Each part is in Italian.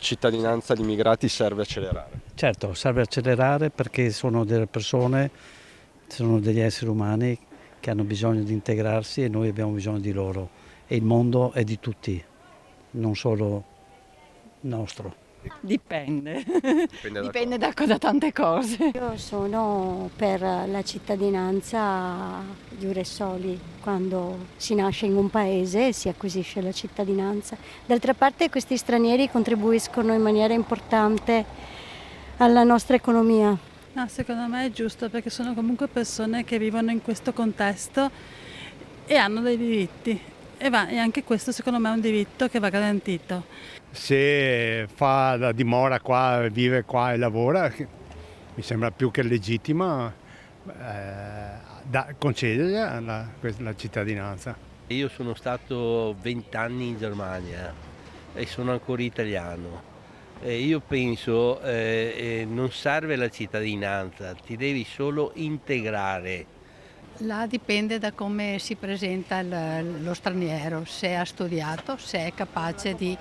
cittadinanza agli immigrati serve accelerare. Certo, serve accelerare perché sono delle persone, sono degli esseri umani che hanno bisogno di integrarsi e noi abbiamo bisogno di loro. E il mondo è di tutti, non solo nostro. Dipende, Dipende da dipende da tante cose. Io sono per la cittadinanza iure soli, quando si nasce in un paese si acquisisce la cittadinanza. D'altra parte questi stranieri contribuiscono in maniera importante alla nostra economia. No, secondo me è giusto perché sono comunque persone che vivono in questo contesto e hanno dei diritti e anche questo secondo me è un diritto che va garantito. Se fa la dimora qua, vive qua e lavora, mi sembra più che legittima concedergli la cittadinanza. Io sono stato 20 anni in Germania e sono ancora italiano. Io penso non serve la cittadinanza, ti devi solo integrare. Là dipende da come si presenta lo straniero, se ha studiato, se è capace di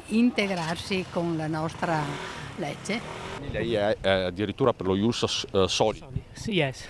integrarsi con la nostra legge. Lei è addirittura per lo ius soli. Yes.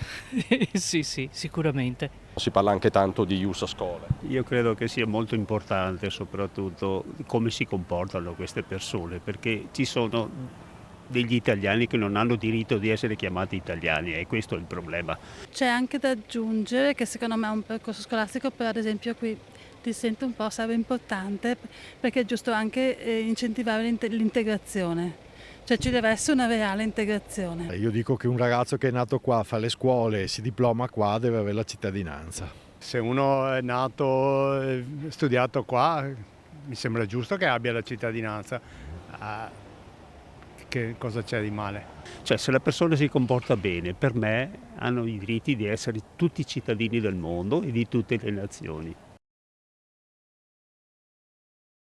Sì, sicuramente. Si parla anche tanto di ius scholae. Io credo che sia molto importante soprattutto come si comportano queste persone, perché ci sono degli italiani che non hanno diritto di essere chiamati italiani e questo è il problema. C'è anche da aggiungere che secondo me un percorso scolastico, per ad esempio qui ti sento un po' sarebbe importante perché è giusto anche incentivare l'integrazione. Cioè ci deve essere una reale integrazione. Io dico che un ragazzo che è nato qua, fa le scuole e si diploma qua deve avere la cittadinanza. Se uno è nato e studiato qua, mi sembra giusto che abbia la cittadinanza. Che cosa c'è di male? Cioè se la persona si comporta bene, per me hanno i diritti di essere tutti cittadini del mondo e di tutte le nazioni.